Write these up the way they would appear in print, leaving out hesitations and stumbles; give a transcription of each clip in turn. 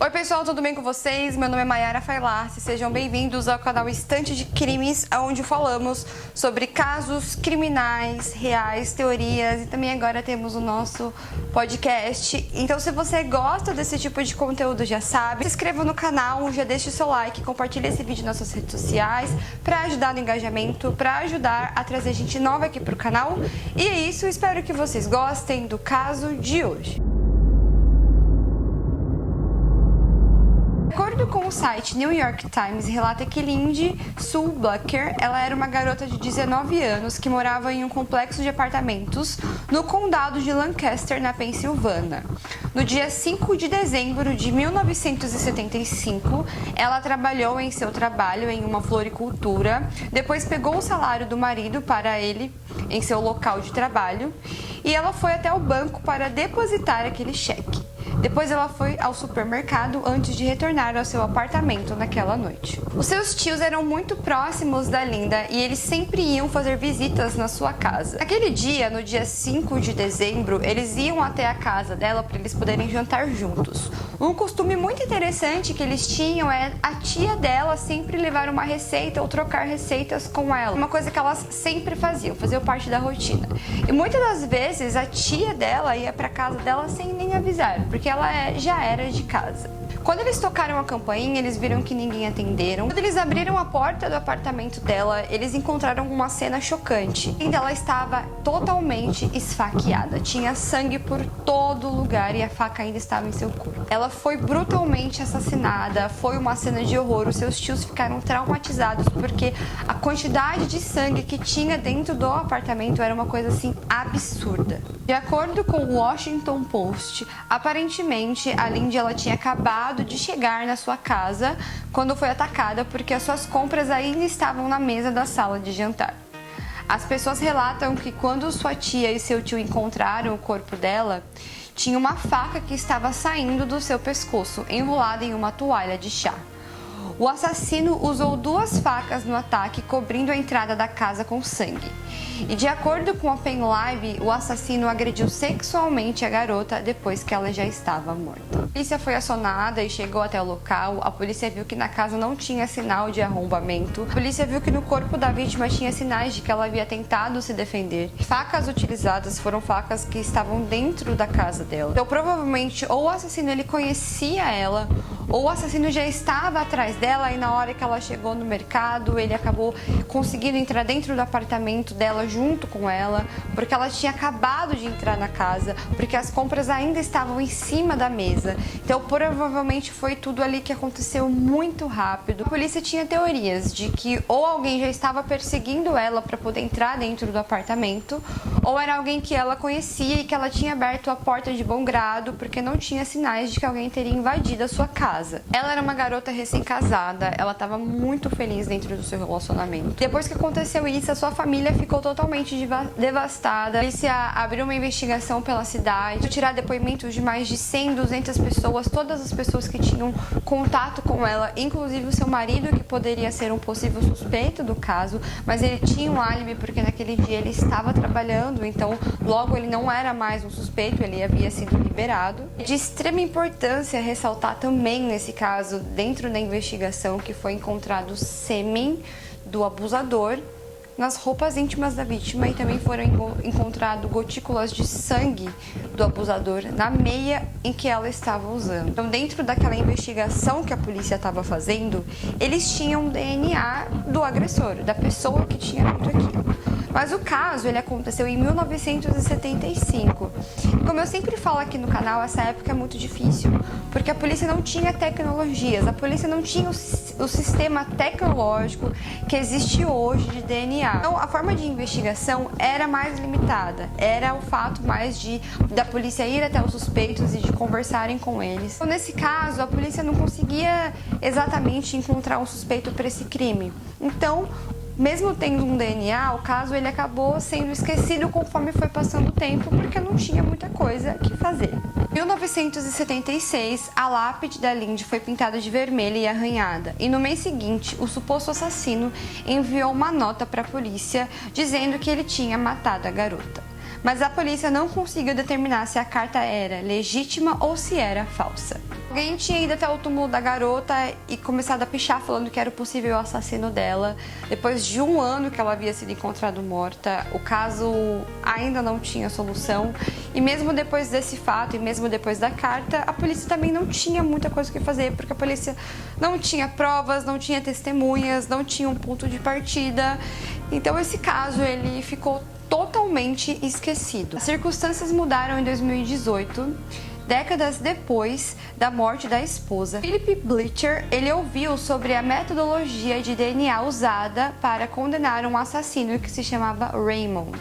Oi pessoal, tudo bem com vocês? Meu nome é Mayara Failarse, sejam bem-vindos ao canal Estante de Crimes, onde falamos sobre casos criminais, reais, teorias e também agora temos o nosso podcast. Então se você gosta desse tipo de conteúdo, já sabe, se inscreva no canal, já deixe o seu like, compartilhe esse vídeo nas suas redes sociais para ajudar no engajamento, para ajudar a trazer gente nova aqui pro canal. E é isso, espero que vocês gostem do caso de hoje. De acordo com o site New York Times, relata que Lindy Sue Blacker, ela era uma garota de 19 anos que morava em um complexo de apartamentos no condado de Lancaster, na Pensilvânia. No dia 5 de dezembro de 1975, ela trabalhou em seu trabalho em uma floricultura, depois pegou o salário do marido para ele em seu local de trabalho e ela foi até o banco para depositar aquele cheque. Depois ela foi ao supermercado antes de retornar ao seu apartamento naquela noite. Os seus tios eram muito próximos da Linda e eles sempre iam fazer visitas na sua casa. Naquele dia, no dia 5 de dezembro, eles iam até a casa dela para eles poderem jantar juntos. Um costume muito interessante que eles tinham é a tia dela sempre levar uma receita ou trocar receitas com ela. Uma coisa que elas sempre faziam parte da rotina. E muitas das vezes a tia dela ia para casa dela sem nem avisar, porque ela já era de casa. Quando eles tocaram a campainha, eles viram que ninguém atenderam. Quando eles abriram a porta do apartamento dela, eles encontraram uma cena chocante. Ela estava totalmente esfaqueada. Tinha sangue por todo lugar e a faca ainda estava em seu corpo. Ela foi brutalmente assassinada. Foi uma cena de horror. Os seus tios ficaram traumatizados porque a quantidade de sangue que tinha dentro do apartamento era uma coisa assim absurda. De acordo com o Washington Post, aparentemente a Lindy ela tinha acabado de chegar na sua casa quando foi atacada porque as suas compras ainda estavam na mesa da sala de jantar. As pessoas relatam que quando sua tia e seu tio encontraram o corpo dela, tinha uma faca que estava saindo do seu pescoço, enrolada em uma toalha de chá. O assassino usou 2 facas no ataque, cobrindo a entrada da casa com sangue. E de acordo com a Penn Live, o assassino agrediu sexualmente a garota depois que ela já estava morta. A polícia foi acionada e chegou até o local. A polícia viu que na casa não tinha sinal de arrombamento. A polícia viu que no corpo da vítima tinha sinais de que ela havia tentado se defender. Facas utilizadas foram facas que estavam dentro da casa dela. Então provavelmente ou o assassino ele conhecia ela, ou o assassino já estava atrás dela e na hora que ela chegou no mercado, ele acabou conseguindo entrar dentro do apartamento dela junto com ela, porque ela tinha acabado de entrar na casa, porque as compras ainda estavam em cima da mesa. Então provavelmente foi tudo ali que aconteceu muito rápido. A polícia tinha teorias de que ou alguém já estava perseguindo ela para poder entrar dentro do apartamento, ou era alguém que ela conhecia e que ela tinha aberto a porta de bom grado porque não tinha sinais de que alguém teria invadido a sua casa. Ela era uma garota recém-casada, ela estava muito feliz dentro do seu relacionamento. Depois que aconteceu isso, a sua família ficou totalmente devastada. A polícia abriu uma investigação pela cidade, tirar depoimentos de mais de 100, 200 pessoas, todas as pessoas que tinham contato com ela, inclusive o seu marido, que poderia ser um possível suspeito do caso, mas ele tinha um álibi porque naquele dia ele estava trabalhando, então logo ele não era mais um suspeito, ele havia sido liberado. De extrema importância ressaltar também nesse caso, dentro da investigação, que foi encontrado sêmen do abusador nas roupas íntimas da vítima e também foram encontradas gotículas de sangue do abusador na meia em que ela estava usando. Então, dentro daquela investigação que a polícia estava fazendo, eles tinham DNA do agressor, da pessoa que tinha feito aquilo. Mas o caso ele aconteceu em 1975. Como eu sempre falo aqui no canal, essa época é muito difícil, porque a polícia não tinha tecnologias, a polícia não tinha o sistema tecnológico que existe hoje de DNA. Então, a forma de investigação era mais limitada, era o fato mais da polícia ir até os suspeitos e de conversarem com eles. Então, nesse caso, a polícia não conseguia exatamente encontrar um suspeito para esse crime. Então, mesmo tendo um DNA, o caso ele acabou sendo esquecido conforme foi passando o tempo, porque não tinha muita coisa que fazer. Em 1976, a lápide da Lindy foi pintada de vermelho e arranhada, e no mês seguinte, o suposto assassino enviou uma nota para a polícia dizendo que ele tinha matado a garota. Mas a polícia não conseguiu determinar se a carta era legítima ou se era falsa. Alguém tinha ido até o túmulo da garota e começado a pichar falando que era o possível assassino dela. Depois de um ano que ela havia sido encontrada morta, o caso ainda não tinha solução. E mesmo depois desse fato, e mesmo depois da carta, a polícia também não tinha muita coisa o que fazer, porque a polícia não tinha provas, não tinha testemunhas, não tinha um ponto de partida. Então esse caso ele ficou totalmente esquecido. As circunstâncias mudaram em 2018. Décadas depois da morte da esposa. Philip Bleacher, ele ouviu sobre a metodologia de DNA usada para condenar um assassino que se chamava Raymond.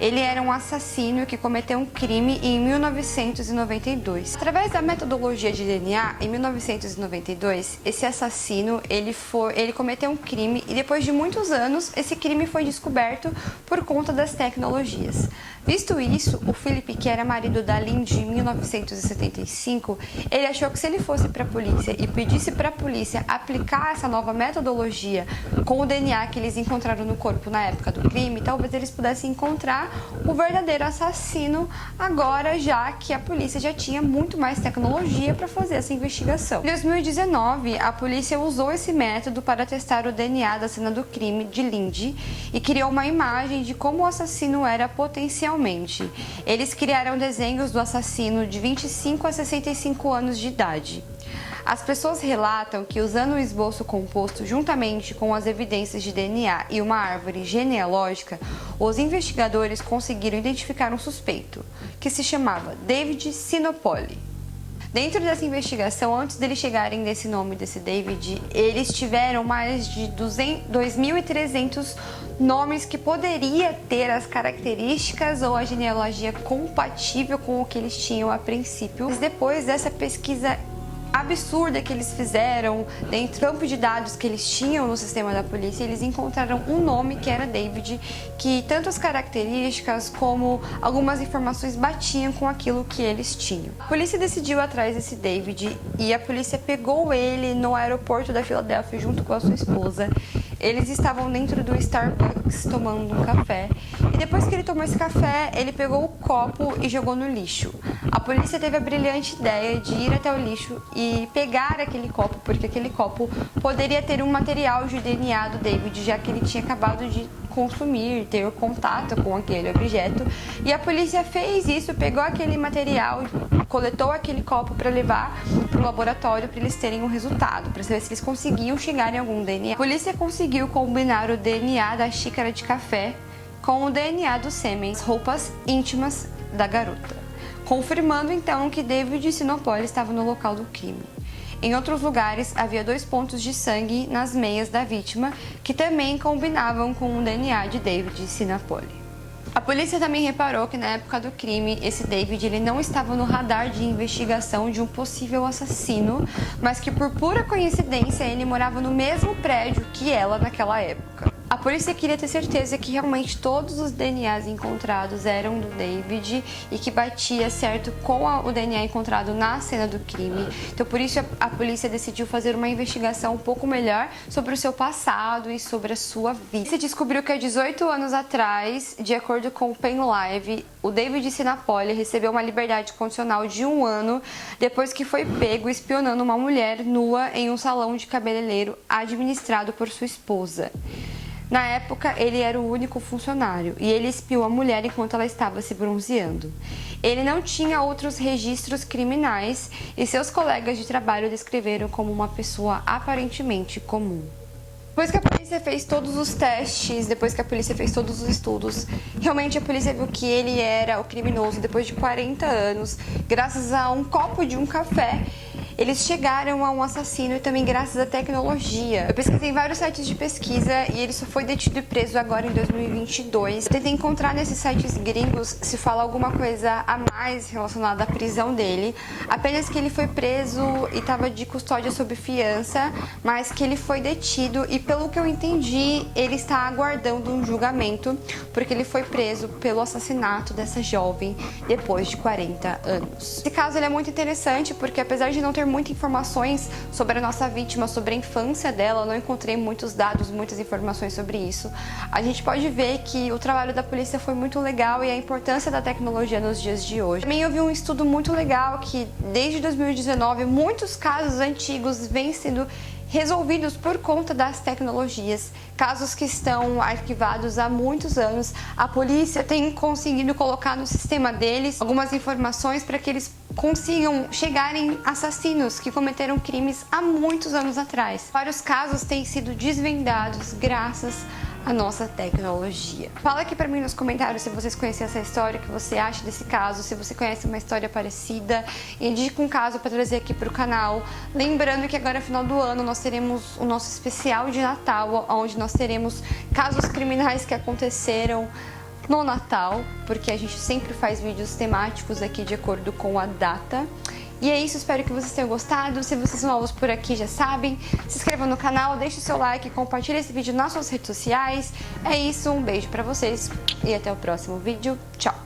Ele era um assassino que cometeu um crime em 1992. Através da metodologia de DNA, em 1992, esse assassino ele cometeu um crime e depois de muitos anos, esse crime foi descoberto por conta das tecnologias. Visto isso, o Philip, que era marido da Lindy em 1975, ele achou que se ele fosse para a polícia e pedisse para a polícia aplicar essa nova metodologia com o DNA que eles encontraram no corpo na época do crime, talvez eles pudessem encontrar o verdadeiro assassino agora, já que a polícia já tinha muito mais tecnologia para fazer essa investigação. Em 2019, a polícia usou esse método para testar o DNA da cena do crime de Lindy e criou uma imagem de como o assassino era potencialmente. Eles criaram desenhos do assassino de 25 a 65 anos de idade. As pessoas relatam que, usando o esboço composto juntamente com as evidências de DNA e uma árvore genealógica, os investigadores conseguiram identificar um suspeito, que se chamava David Sinopoli. Dentro dessa investigação, antes deles chegarem nesse nome desse David, eles tiveram mais de 2.300 nomes que poderia ter as características ou a genealogia compatível com o que eles tinham a princípio. Mas depois dessa pesquisa absurda que eles fizeram dentro do campo de dados que eles tinham no sistema da polícia, eles encontraram um nome que era David, que tanto as características como algumas informações batiam com aquilo que eles tinham. A polícia decidiu atrás desse David e a polícia pegou ele no aeroporto da Filadélfia junto com a sua esposa. Eles estavam dentro do Starbucks tomando um café e depois que ele tomou esse café, ele pegou o copo e jogou no lixo. A polícia teve a brilhante ideia de ir até o lixo e pegar aquele copo, porque aquele copo poderia ter um material de DNA do David, já que ele tinha acabado de consumir, ter contato com aquele objeto. E a polícia fez isso, pegou aquele material, coletou aquele copo para levar para o laboratório para eles terem um resultado, para saber se eles conseguiam chegar em algum DNA. A polícia conseguiu combinar o DNA da xícara de café com o DNA do sêmen, as roupas íntimas da garota, confirmando então que David Sinopoli estava no local do crime. Em outros lugares, havia 2 pontos de sangue nas meias da vítima, que também combinavam com o DNA de David Sinopoli. A polícia também reparou que na época do crime, esse David ele não estava no radar de investigação de um possível assassino, mas que por pura coincidência ele morava no mesmo prédio que ela naquela época. A polícia queria ter certeza que realmente todos os DNAs encontrados eram do David e que batia certo com o DNA encontrado na cena do crime. Então, por isso, a polícia decidiu fazer uma investigação um pouco melhor sobre o seu passado e sobre a sua vida. Se descobriu que há 18 anos atrás, de acordo com o Penn Live, o David Sinopoli recebeu uma liberdade condicional de 1 ano depois que foi pego espionando uma mulher nua em um salão de cabeleireiro administrado por sua esposa. Na época, ele era o único funcionário e ele espiou a mulher enquanto ela estava se bronzeando. Ele não tinha outros registros criminais e seus colegas de trabalho o descreveram como uma pessoa aparentemente comum. Depois que a polícia fez todos os testes, depois que a polícia fez todos os estudos, realmente a polícia viu que ele era o criminoso depois de 40 anos, graças a um copo de um café. Eles chegaram a um assassino e também graças à tecnologia. Eu pesquisei em vários sites de pesquisa e ele só foi detido e preso agora em 2022. Eu tentei encontrar nesses sites gringos se fala alguma coisa a mais relacionada à prisão dele. Apenas que ele foi preso e estava de custódia sob fiança, mas que ele foi detido e pelo que eu entendi, ele está aguardando um julgamento, porque ele foi preso pelo assassinato dessa jovem depois de 40 anos. Esse caso ele é muito interessante porque apesar de não ter muitas informações sobre a nossa vítima, sobre a infância dela, eu não encontrei muitos dados, muitas informações sobre isso. A gente pode ver que o trabalho da polícia foi muito legal e a importância da tecnologia nos dias de hoje. Também eu vi um estudo muito legal que desde 2019 muitos casos antigos vêm sendo resolvidos por conta das tecnologias. Casos que estão arquivados há muitos anos, a polícia tem conseguido colocar no sistema deles algumas informações para que eles consigam chegar em assassinos que cometeram crimes há muitos anos atrás. Vários casos têm sido desvendados graças à nossa tecnologia. Fala aqui pra mim nos comentários se vocês conhecem essa história, o que você acha desse caso, se você conhece uma história parecida, indica um caso para trazer aqui pro canal. Lembrando que agora, final do ano, nós teremos o nosso especial de Natal, onde nós teremos casos criminais que aconteceram no Natal, porque a gente sempre faz vídeos temáticos aqui de acordo com a data. E é isso, espero que vocês tenham gostado. Se vocês são novos por aqui, já sabem, se inscrevam no canal, deixe o seu like, compartilhe esse vídeo nas suas redes sociais. É isso, um beijo pra vocês e até o próximo vídeo. Tchau!